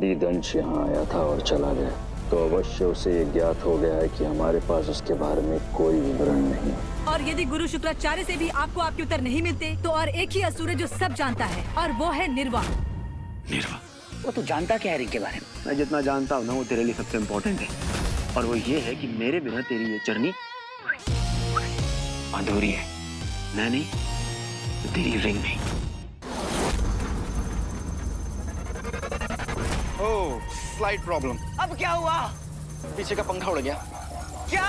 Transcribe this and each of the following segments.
यदि दंश यहाँ आया था और चला गया तो अवश्य उसे ये ज्ञात हो गया है कि हमारे पास उसके बारे में कोई विवरण नहीं। और यदि गुरु शुक्राचार्य से भी आपको आपके उत्तर नहीं मिलते तो और एक ही असुर है जो सब जानता है और वो है निर्वाण। निर्वा? वो तू जानता क्या है रिंग के बारे में? मैं जितना जानता हूँ ना वो तेरे लिए सबसे इम्पोर्टेंट है, और वो ये है कि मेरे बिना तेरी ये जर्नी अधूरी है। मैं नहीं तो तेरी रिंग नहीं। ओह, स्लाइट प्रॉब्लम। अब क्या हुआ? पीछे का पंखा उड़ गया। क्या?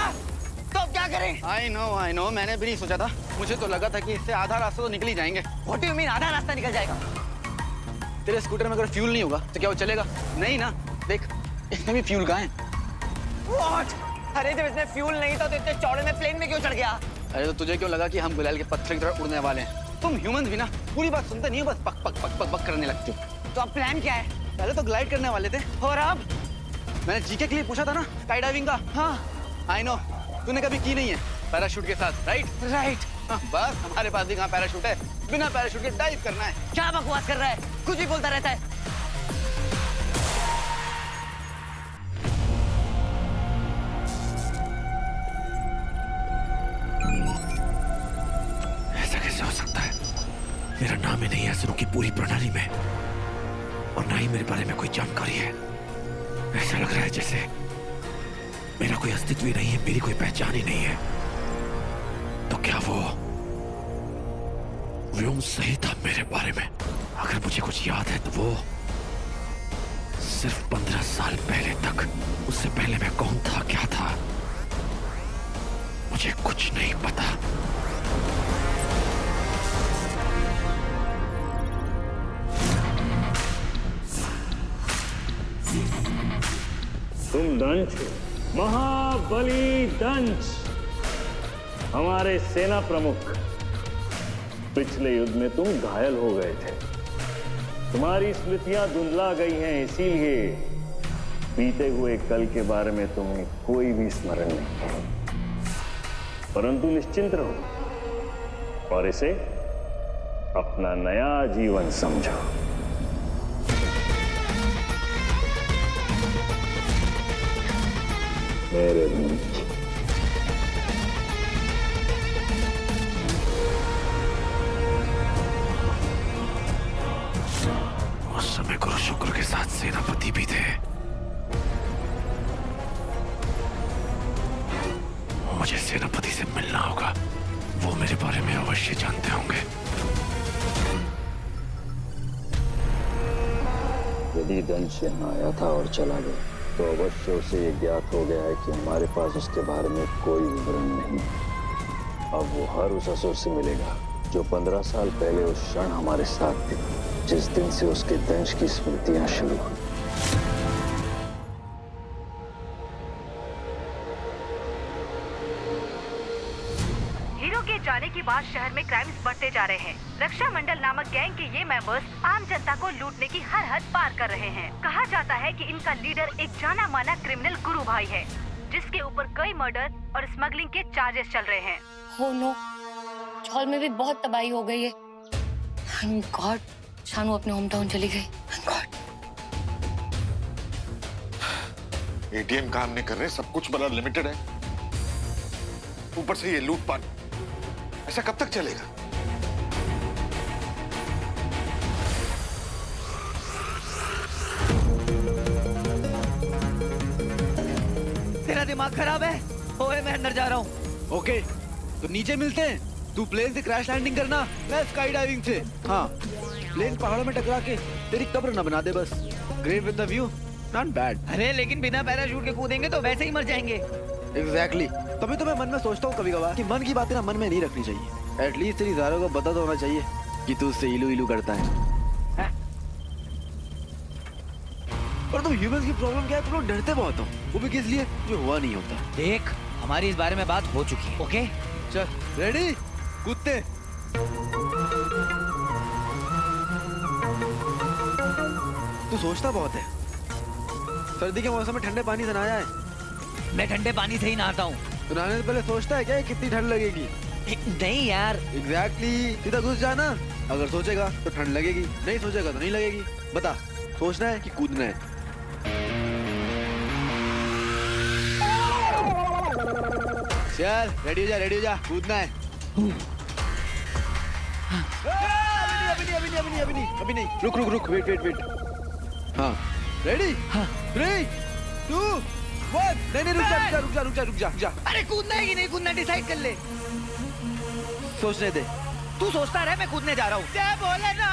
तो अब क्या करें? आई नो, मैंने भी नहीं सोचा था। मुझे तो लगा था कि इससे आधा रास्ता तो निकल ही जाएंगे। What do you mean, आधा रास्ता निकल जाएगा? तेरे स्कूटर में अगर फ्यूल नहीं होगा तो क्या वो चलेगा? नहीं ना। देख, इसमें भी फ्यूल कहाँ है? What? अरे जब इसमें फ्यूल नहीं था तो इतने चौड़े में प्लेन में क्यों चढ़ गया? अरे तो तुझे क्यों लगा कि हम गुलाल के पत्थर की तरह उड़ने वाले हैं? तुम ह्यूमंस भी ना पूरी बात सुनते नहीं हो, बस पक पक पक पक पक करने लगते हो। तो अब प्लान क्या है? पहले तो ग्लाइड करने वाले थे, और अब? मैंने जीके के लिए पूछा था ना स्काई डाइविंग का। हाँ, आई नो, तूने कभी की नहीं है पैराशूट के साथ, राइट? राइट। बस हमारे पास भी कहाँ पैराशूट है, बिना पैराशूट के डाइव करना है। क्या बकवास कर रहा है? कुछ भी बोलता रहता है। ऐसा कैसे हो सकता है? मेरा नाम ही नहीं है असुरों की पूरी प्रणाली में, और ना ही मेरे बारे में कोई जानकारी है। ऐसा लग रहा है जैसे मेरा कोई अस्तित्व ही नहीं है, मेरी कोई पहचान ही नहीं है। तो क्या वो व्योम सही था मेरे बारे में? अगर मुझे कुछ याद है तो वो सिर्फ 15 साल पहले तक, उससे पहले मैं कौन था, क्या था, मुझे कुछ नहीं पता। तुम दंश, महाबली दंश, हमारे सेना प्रमुख। पिछले युद्ध में तुम घायल हो गए थे, तुम्हारी स्मृतियां धुंधला गई हैं, इसीलिए बीते हुए कल के बारे में तुम्हें कोई भी स्मरण नहीं है। परंतु निश्चिंत रहो और इसे अपना नया जीवन समझो। मेरे दंश, उस समय गुरु शुक्र के साथ सेनापति भी थे। मुझे सेनापति से मिलना होगा, वो मेरे बारे में अवश्य जानते होंगे। यदि दंश यहाँ आया था और चला गया तो अवश्य उसे ये ज्ञात हो गया है कि हमारे पास उसके बारे में कोई विवरण नहीं। अब वो हर उस असुर से मिलेगा जो 15 साल पहले उस क्षण हमारे साथ थे, जिस दिन से उसके दंश की स्मृतियां शुरू हुई। हीरो के जाने के बाद शहर में क्राइम्स बढ़ते जा रहे हैं। रक्षा मंडल नामक गैंग के ये मेंबर्स आम जनता को लूटने की हर हद पार कर रहे हैं। कहा जाता है कि इनका लीडर एक जाना माना क्रिमिनल गुरु भाई है, जिसके ऊपर कई मर्डर और स्मगलिंग के चार्जेस चल रहे हैं। हो नो, चौल में भी बहुत तबाही हो गई है। थैंक गॉड शानू अपने होम टाउन चली गई। Thank God. एटीएम काम नहीं कर रहे, सब कुछ बड़ा लिमिटेड है, ऊपर से ये लूटपाट, ऐसा कब तक चलेगा? तेरा दिमाग खराब है? ओए मैं अंदर जा रहा हूँ। ओके, तो नीचे मिलते हैं। तू प्लेन से क्रैश लैंडिंग करना, मैं स्काई डाइविंग से। हाँ, प्लेन पहाड़ों में टकरा के तेरी कब्र न बना दे बस। Great with the view, not bad. अरे लेकिन बिना पैराशूट के कूदेंगे तो वैसे ही मर जाएंगे। एग्जैक्टली, तभी तो मैं मन में सोचता हूँ कभी कभार कि मन की बातें ना मन में नहीं रखनी चाहिए। एटलीस्ट तेरी ज़ारों को पता तो होना चाहिए कि तू उससे इलू इलू करता है। पर तुम ह्यूमंस की प्रॉब्लम क्या है? तुम लोग डरते बहुत हो, वो भी किस लिए जो हुआ नहीं होता। देख, हमारी इस बारे में बात हो चुकी है। ओके चल रेडी, कूदते। तू सोचता बहुत है। सर्दी के मौसम में ठंडे पानी से नहाया है? मैं ठंडे पानी से ही नहाता हूँ। तो नहाने से पहले सोचता है क्या कितनी ठंड लगेगी? नहीं यार। एग्जैक्टली, सीधा घुस जाना। अगर सोचेगा तो ठंड लगेगी, नहीं सोचेगा तो नहीं लगेगी। बता, सोचना है कि कूदना है? चल रेडी हो जा कूदना है। अभी नहीं रुक वेट। हाँ रेडी 3 2 1 नहीं रुक जा। अरे कूदना है कि नहीं कूदना डिसाइड कर ले। सोचने दे। तू सोचता रहे, मैं कूदने जा रहा हूँ। क्या बोले ना।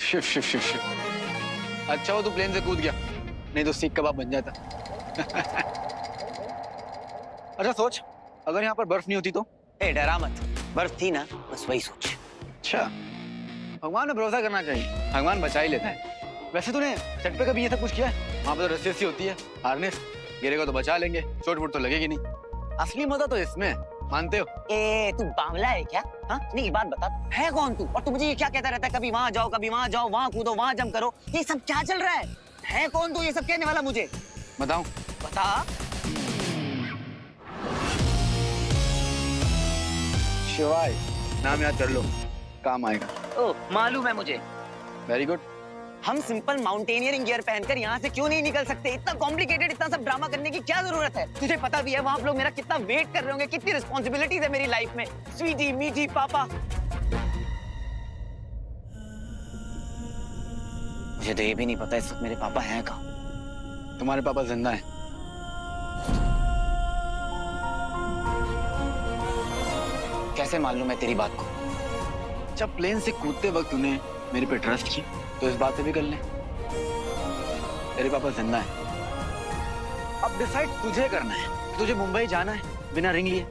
शिव। अच्छा वो तू प्लेन से कूद गया, नहीं तो सीख कबाब बन जाता। अच्छा सोच, अगर यहाँ पर बर्फ नहीं होती तो? ए डरा मत, बर्फ थी ना, बस वही सोच। अच्छा, भगवान पे भरोसा करना चाहिए, भगवान बचा ही लेता है। वैसे तूने सेट पे कभी ये सब कुछ किया है? वहाँ पे तो रस्सी सी होती है, हार्नेस, गिरेगा तो बचा लेंगे, चोट वोट तो लगेगी नहीं। असली मजा तो इसमें, मानते हो? ए तू बावला है क्या? हाँ नहीं, बात बता, है कौन तू? और तू मुझे ये क्या कहता रहता है, कभी वहाँ जाओ, वहाँ कूदो, वहाँ जंप करो, ये सब क्या चल रहा है कौन तू ये सब कहने वाला मुझे? बताऊं? बता। शिवाय, नाम याद कर लो, काम आएगा। ओ मालूम है मुझे। Very good. हम सिंपल माउंटेनियरिंग गियर पहनकर यहाँ से क्यों नहीं निकल सकते? इतना कॉम्प्लिकेटेड, इतना सब ड्रामा करने की क्या जरूरत है? तुझे पता भी है वहाँ लोग मेरा कितना वेट कर रहे होंगे, कितनी रिस्पॉन्सिबिलिटीज है मेरी लाइफ में। स्वीटी मीठी पापा। मुझे तो ये भी नहीं पता इस वक्त मेरे पापा हैं कहाँ। तुम्हारे पापा जिंदा हैं। कैसे मालूम है तेरी बात को? जब प्लेन से कूदते वक्त तूने मेरे पे ट्रस्ट की, तो इस बात पे भी कर ले, तेरे पापा जिंदा है। अब डिसाइड तुझे करना है, तुझे मुंबई जाना है बिना रिंग लिए।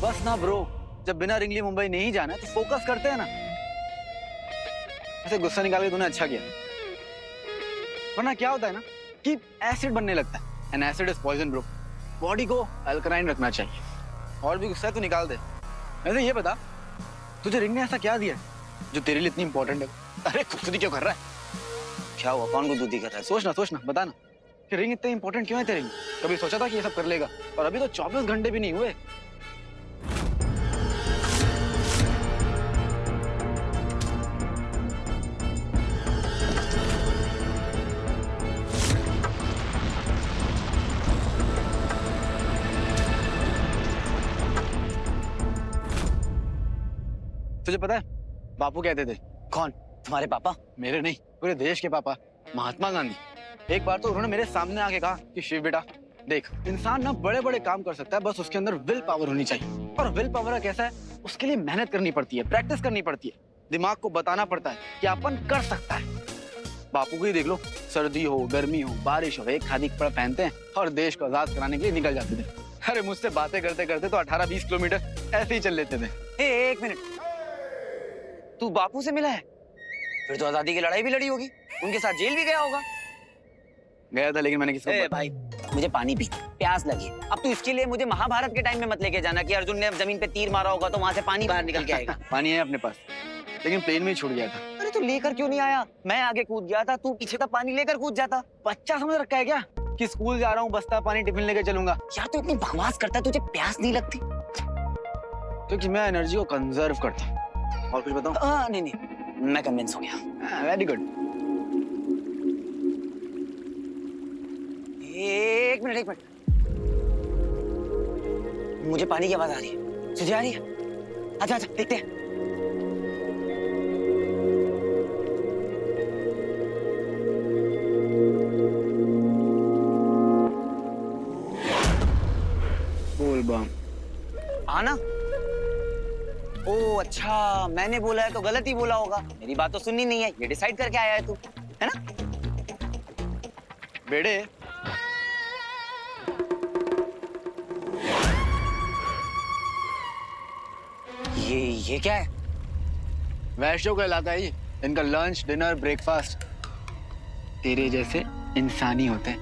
बस ना ब्रो, जब बिना रिंग लिए मुंबई नहीं जाना है तो फोकस करते हैं ना। ऐसे गुस्सा निकाल के तूने अच्छा किया, वरना क्या होता है ना कि एसिड बनने लगता है, and acid is poison bro. Body को अल्कलाइन रखना चाहिए। और भी गुस्सा है तो निकाल दे। वैसे ये बता, तुझे रिंग ने ऐसा क्या दिया जो तेरे लिए इतनी इंपॉर्टेंट है? अरे खुद क्यों कर रहा है? क्या हुआ? कौन को दूधी कर रहा है? सोचना बता ना कि रिंग इतनी इंपॉर्टेंट क्यों है तेरे लिए? कभी सोचा था कि ये सब कर लेगा? और अभी तो 24 घंटे भी नहीं हुए। तुझे पता है बापू कहते थे? कौन? तुम्हारे पापा? मेरे नहीं, पूरे देश के पापा, महात्मा गांधी। एक बार तो उन्होंने मेरे सामने आके कहा कि शिव बेटा देख, इंसान ना बड़े बड़े काम कर सकता है, बस उसके अंदर विल पावर होनी चाहिए। और विल पावर कैसा है? उसके लिए मेहनत करनी पड़ती है, प्रैक्टिस करनी पड़ती है, दिमाग को बताना पड़ता है कि अपन कर सकता है। बापू को ही देख लो, सर्दी हो, गर्मी हो, बारिश हो, एक खादी कपड़ा पहनते हैं और देश को आजाद कराने के लिए निकल जाते थे। अरे मुझसे बातें करते करते तो 18-20 किलोमीटर ऐसे ही चल लेते थे। एक मिनट, तू बापू से मिला है? फिर तो आजादी की लड़ाई भी लड़ी होगी, उनके साथ जेल भी गया होगा। गया था, लेकिन मैंने किसको भाई मुझे पानी पी, प्यास लगी। अब तू इसके लिए मुझे महाभारत के टाइम में मत लेके जाना कि अर्जुन ने जमीन पे तीर मारा होगा तो वहां से पानी बाहर निकल के आएगा। पानी है अपने पास, लेकिन प्लेन में ही छूट गया था। अरे तू लेकर क्यों नहीं आया? मैं आगे कूद गया था, तू पीछे था, पानी लेकर कूद जाता। बच्चा समझ रखा है क्या कि स्कूल जा रहा हूँ, बस्ता पानी टिफिन लेके चलूंगा? यार तू इतनी बकवास करता है, तुझे प्यास नहीं लगती? क्योंकि मैं एनर्जी को कंजर्व करता हूँ। और कुछ बताऊं? नहीं, मैं कन्विंस हो गया। Very good. एक मिनट, मुझे पानी की आवाज आ रही है। तुझे आ रही है? अच्छा देखते हैं। बोल बम। आना? ओ अच्छा, मैंने बोला है तो गलत ही बोला होगा। मेरी बात तो सुननी नहीं है, ये डिसाइड करके आया है तू, है ना? बेड़े, ये क्या है? वैश्यों का इलाका है ये। इनका लंच, डिनर, ब्रेकफास्ट तेरे जैसे इंसानी होते हैं।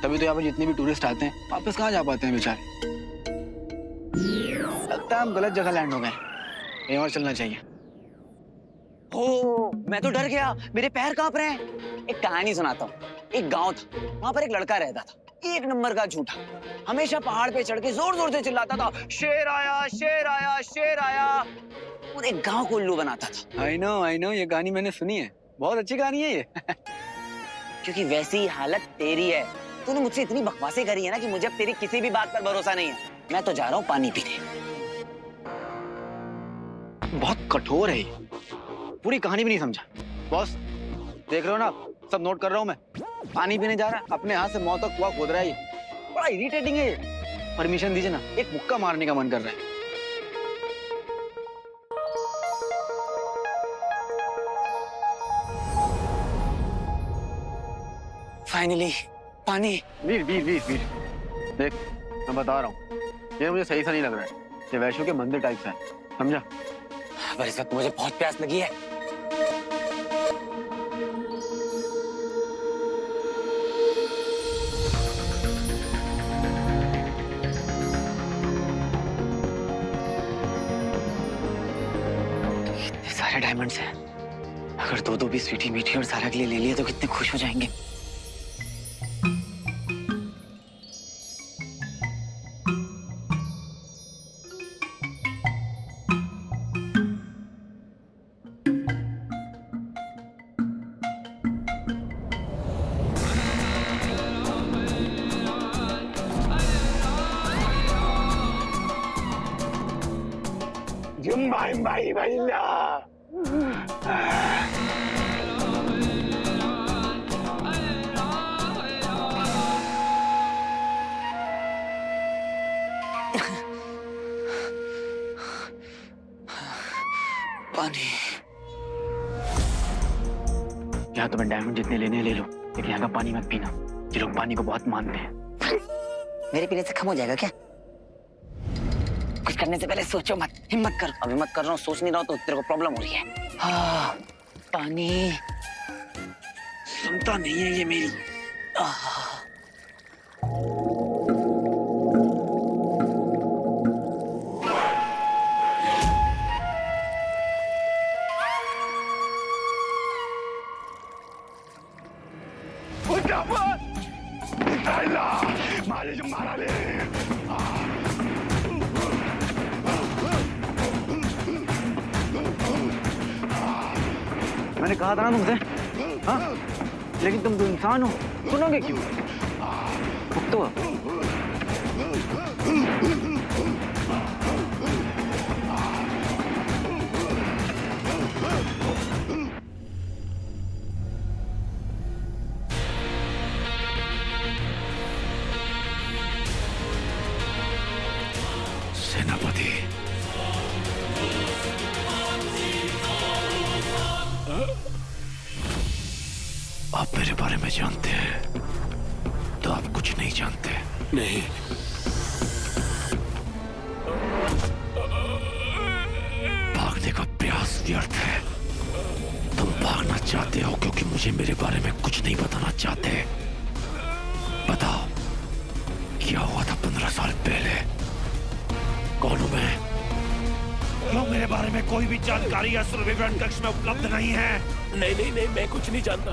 तभी तो यहाँ पर जितने भी टूरिस्ट आते हैं वापस कहाँ जा पाते हैं बेचारे। लगता है हम गलत जगह लैंड हो गए, कहीं और चलना चाहिए। ओ, मैं तो डर गया, मेरे पैर कांप रहे हैं। एक कहानी सुनाता हूँ। एक गांव था, वहां पर एक लड़का रहता था, एक नंबर का झूठा। हमेशा पहाड़ पे चढ़ के जोर जोर से चिल्लाता था, शेर आया, शेर आया, शेर आया। पूरे गांव को उल्लू बनाता था। आई नो, ये कहानी मैंने सुनी है, बहुत अच्छी कहानी है ये। क्योंकि वैसी ही हालत तेरी है। तूने मुझसे इतनी बकवासें करी है ना कि मुझे अब तेरी किसी भी बात पर भरोसा नहीं है। मैं तो जा रहा हूँ पानी पीने। बहुत कठोर है ये, पूरी कहानी भी नहीं समझा। बॉस देख रहे हो ना, सब नोट कर रहा हूँ मैं। पानी पीने जा रहा है, अपने हाथ से मौत तक कुआं खोद रहा है ये। बड़ा इरिटेटिंग है ये। परमिशन दीजिए ना, एक मुक्का मारने का मन कर रहा है। फाइनली पानी। वीर वीर वीर वीर, देख मैं बता रहा हूँ, ये मुझे सही सा नहीं लग रहा है। ये वैष्णो के मंदिर टाइप से है, समझा? पर इस वक्त मुझे बहुत प्यास लगी है। इतने सारे डायमंड्स हैं, अगर दो दो भी स्वीटी मीठी और सारा के लिए ले लिए तो कितने खुश हो जाएंगे। पानी। यहाँ तुम्हें डायमंड जितने लेने ले लो, लेकिन यहाँ का पानी मत पीना। ये लोग पानी को बहुत मानते हैं। मेरे पीने से कम हो जाएगा क्या? कुछ करने से पहले सोचो मत, हिम्मत कर। अभी मत कर रहा हूँ, सोच नहीं रहा हूँ तो तेरे को प्रॉब्लम हो रही है। हाँ, पानी सुनता नहीं है ये मेरी। मैंने कहा था ना तुमसे, हाँ? लेकिन तुम तो इंसान हो, सुनोगे क्यों? तो सेनापति, आप मेरे बारे में जानते हैं तो आप कुछ नहीं जानते। नहीं, भागने का प्रयास व्यर्थ है। तुम भागना चाहते हो क्योंकि मुझे मेरे बारे में कुछ नहीं बताना चाहते। बताओ क्या हुआ था 15 साल पहले? कौन हूं मैं? क्यों मेरे बारे में कोई भी जानकारी असुर विवरण कक्ष में उपलब्ध नहीं है? नहीं, मैं कुछ नहीं जानता।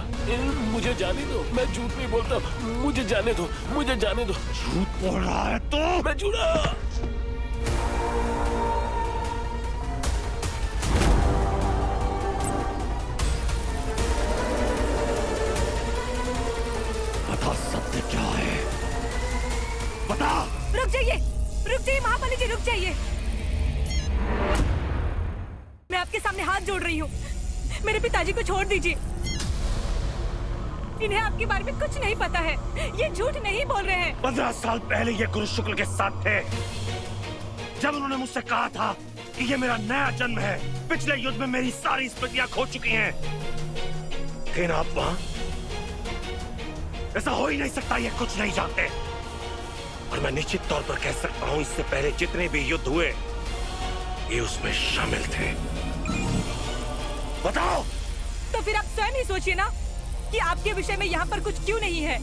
मुझे जाने दो, मैं झूठ नहीं बोलता। मुझे जाने दो, मुझे जाने दो। झूठ बोल रहा है तो? मैं झूठा। बता, सत्य क्या है? बता। रुक जाइए महाबली जी, रुक जाइए। मैं आपके सामने हाथ जोड़ रही हूँ, मेरे पिताजी को छोड़ दीजिए। इन्हें आपके बारे में कुछ नहीं पता है, ये झूठ नहीं बोल रहे हैं। 15 साल पहले ये गुरु शुक्ल के साथ थे, जब उन्होंने मुझसे कहा था कि ये मेरा नया जन्म है। पिछले युद्ध में मेरी सारी स्मृतियां खो चुकी हैं, लेकिन आप वहां, ऐसा हो ही नहीं सकता। ये कुछ नहीं जानते, और मैं निश्चित तौर पर कह सकता हूं इससे पहले जितने भी युद्ध हुए ये उसमें शामिल थे। बताओ। तो फिर आप स्वयं ही सोचिए ना कि आपके विषय में यहाँ पर कुछ क्यों नहीं है।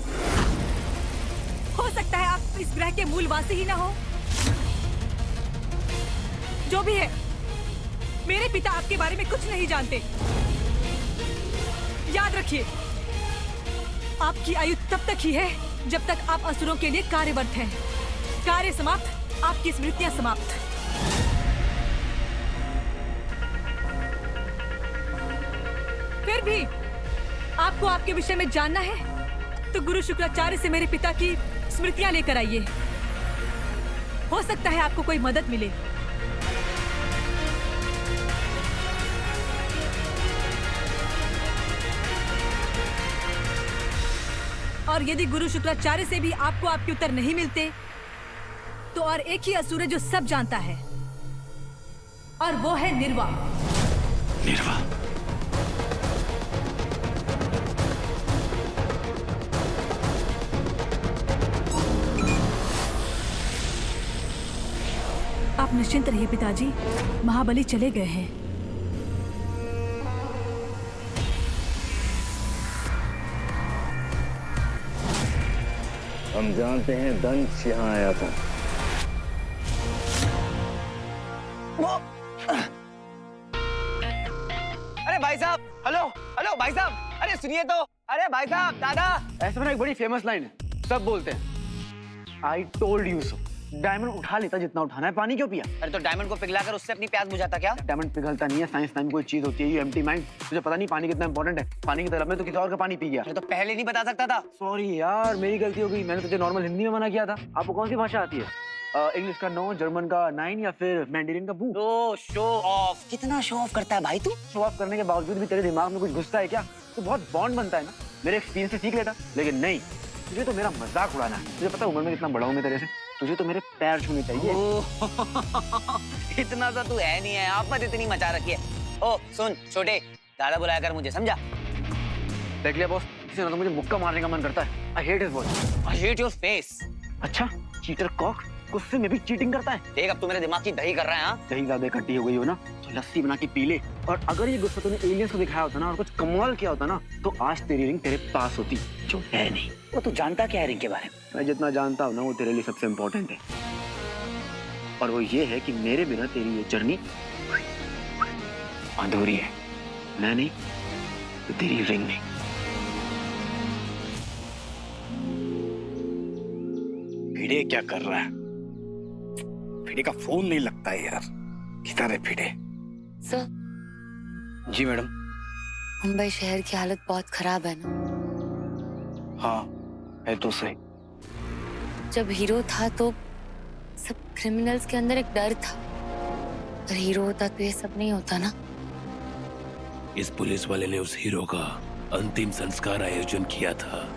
हो सकता है आप इस ग्रह के मूलवासी ही ना हो। जो भी है, मेरे पिता आपके बारे में कुछ नहीं जानते। याद रखिए, आपकी आयु तब तक ही है जब तक आप असुरों के लिए कार्यरत हैं। कार्य समाप्त, आपकी स्मृतियां समाप्त। फिर भी आपको आपके विषय में जानना है तो गुरु शुक्राचार्य से मेरे पिता की स्मृतियां लेकर आइए। हो सकता है आपको कोई मदद मिले। और यदि गुरु शुक्राचार्य से भी आपको आपके उत्तर नहीं मिलते तो और एक ही असुर है जो सब जानता है, और वो है निर्वा। निर्वा? आप निश्चिंत रहिए पिताजी, महाबली चले गए हैं। हम जानते हैं दंश यहाँ आया था। अरे भाई साहब, हेलो हेलो भाई साहब, अरे सुनिए तो। अरे भाई साहब, दादा। ऐसे में एक बड़ी फेमस लाइन है, सब बोलते हैं, I told you so. Diamond उठा लेता जितना उठाना है, पानी क्यों पिया? अरे तो डायमंड को पिघलाकर उससे अपनी प्यास बुझाता क्या? डायमंड पिघलता नहीं है, साइंस नाम की कोई चीज होती है, ये एम्प्टी माइंड। तुझे पता नहीं पानी कितना इंपॉर्टेंट है? पानी की तरफ में तो किसी और का पानी पी गया। अरे तो पहले नहीं बता सकता था। सॉरी यार, मेरी गलती हो गई। मैंने तुझे नॉर्मल हिंदी में मना किया था। आपको कौन सी भाषा आती है? इंग्लिश का 9, जर्मन का 9 या फिर मैंडरिन का बू? तो शो ऑफ। कितना शो ऑफ करता है भाई तू? शो ऑफ करने के बावजूद भी तेरे दिमाग में कुछ घुसता है क्या? तू बहुत बॉन्ड बनता है ना, मेरे एक्सपीरियंस से सीख लेता। लेकिन नहीं, तुझे तो मेरा मजाक उड़ाना है। तुझे पता है उम्र में कितना बड़ा हूं मैं तेरे से? तुझे तो मेरे पैर छूने चाहिए। इतना सा तू है नहीं है, आप मत इतनी मचा रखी है। ओ सुन छोटे, दादा बुलाया कर मुझे, समझा? देख लिया बॉस, इसे ना तो मुझे मुक्का मारने का मन करता है। I hate his voice. I hate your face. अच्छा, चीटर कॉक गुस्से में भी चीटिंग करता है। देख अब तू मेरे दिमाग की दही कर रहा है। हाँ, दही ज्यादा इकट्ठी हो गई हो ना, तो लस्सी बना के पी ले। और अगर ये गुस्सा तूने एलियंस को दिखाया होता ना और कुछ कमाल किया होता ना, तो आज तेरी रिंग तेरे पास होती, जो है नहीं। वो तू जानता क्या है रिंग के बारे में? मैं जितना जानता हूँ ना, वो तेरे लिए सबसे इम्पोर्टेंट है, और वो ये है कि मेरे बिना तेरी ये जर्नी अधूरी है। मैं नहीं तो तेरी रिंग नहीं। भिड़े क्या कर रहा है? भिड़े का फोन नहीं लगता है यार। किधर है भिड़े? सर, जी मैडम। मुंबई शहर की हालत बहुत खराब है ना। हाँ है तो सही। जब हीरो था तो सब क्रिमिनल्स के अंदर एक डर था, अगर हीरो होता तो ये सब नहीं होता ना। इस पुलिस वाले ने उस हीरो का अंतिम संस्कार आयोजन किया था।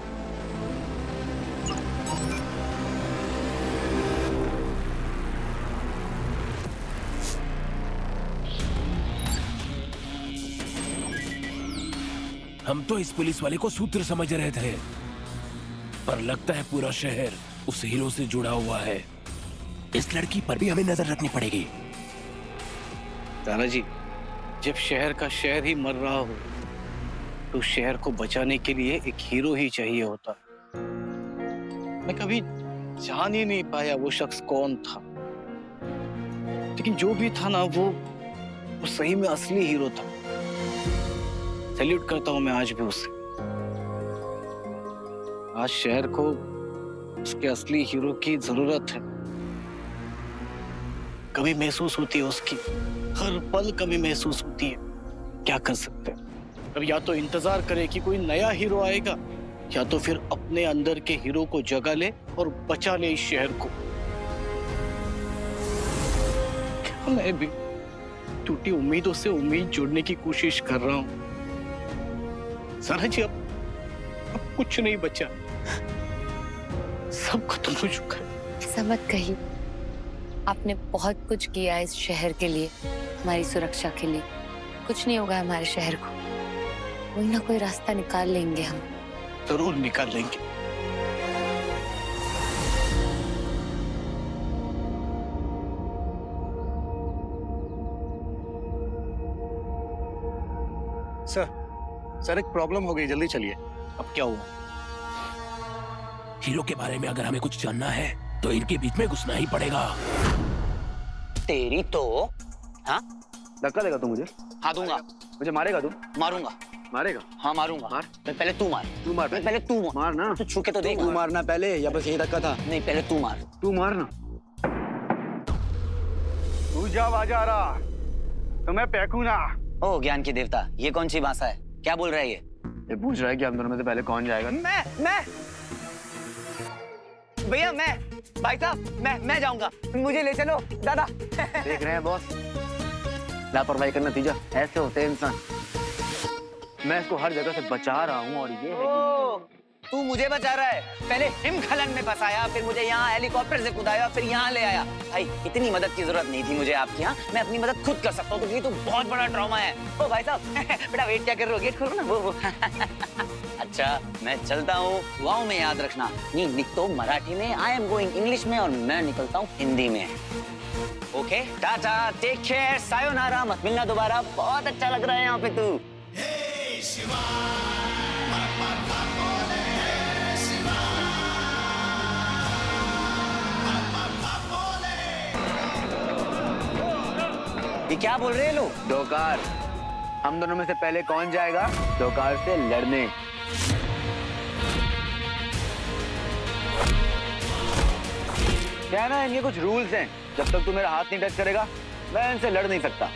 हम तो इस पुलिस वाले को सूत्र समझ रहे थे, पर लगता है पूरा शहर उस हीरो से जुड़ा हुआ है। इस लड़की पर भी हमें नजर रखनी पड़ेगी। दादाजी, जब शहर का शहर ही मर रहा हो तो शहर को बचाने के लिए एक हीरो ही चाहिए होता। मैं कभी जान ही नहीं पाया वो शख्स कौन था, लेकिन जो भी था ना, वो सही में असली हीरो था। सैल्यूट करता हूं मैं आज भी उसे। आज शहर को उसके असली हीरो की जरूरत है। कमी महसूस होती है उसकी, हर पल कमी महसूस होती है। क्या कर सकते हैं? अब या तो इंतजार करे कि कोई नया हीरो आएगा, या तो फिर अपने अंदर के हीरो को जगा ले और बचा ले इस शहर को। मैं भी टूटी उम्मीदों से उम्मीद जोड़ने की कोशिश कर रहा हूं। सारा जी, अब कुछ नहीं बचा, सब खत्म हो चुका है। ऐसा मत कहिए, आपने बहुत कुछ किया इस शहर के लिए, हमारी सुरक्षा के लिए। कुछ नहीं होगा हमारे शहर को, कोई ना कोई रास्ता निकाल लेंगे हम। जरूर निकाल लेंगे। सर एक प्रॉब्लम हो गई, जल्दी चलिए। अब क्या हुआ? हीरो के बारे में अगर हमें कुछ जानना है तो इनके बीच में घुसना ही पड़ेगा। तेरी तो। हाँ, धक्का देगा तू मुझे? हाँ दूंगा। मुझे मारेगा तू? मारूंगा। मारेगा? हाँ मारूंगा। मार। पहले तू मार। तू मार। पहले तू मार। मार ना। तू छू के तो देख। तू मारना पहले या बस यही धक्का था? नहीं पहले तू मार। तू मारना। तू जा बाजा रहा तो मैं फेंकू ना। ओ ज्ञान की देवता, ये कौन सी भाषा है? क्या बोल रहा है ये? ये पूछ रहा है कि हम दोनों में से पहले कौन जाएगा। मैं भैया, मैं भाई साहब, मैं जाऊंगा, मुझे ले चलो दादा। देख रहे हैं बॉस, लापरवाही का नतीजा ऐसे होते हैं इंसान। मैं इसको हर जगह से बचा रहा हूँ और ये है कि... तू मुझे बचा रहा है? पहले हिमखलन में फंसाया, फिर मुझे यहाँ हेलीकॉप्टर से कूदाया, फिर यहाँ ले आया। भाई इतनी मदद की जरूरत नहीं थी मुझे आपकी। यहाँ मैं अपनी मदद खुद कर सकता हूँ, तो ये तो बहुत बड़ा ट्रॉमा है। ओ भाई साहब बेटा वेट क्या कर रहे हो, गेट खोलो ना। वो अच्छा मैं चलता हूँ, वाओ में याद रखना। नहीं निकतो मराठी में, आई एम गोइंग इंग्लिश में, और मैं निकलता हूँ हिंदी में। ओके टाटा, टेक केयर, सायोनारा, मत मिलना दोबारा। बहुत अच्छा लग रहा है यहाँ पे तू। ये क्या बोल रहे हैं लोग? दो कार। हम दोनों में से पहले कौन जाएगा दो कार से लड़ने? क्या है ना, इनके कुछ रूल्स हैं। जब तक तू मेरा हाथ नहीं टच करेगा मैं इनसे लड़ नहीं सकता।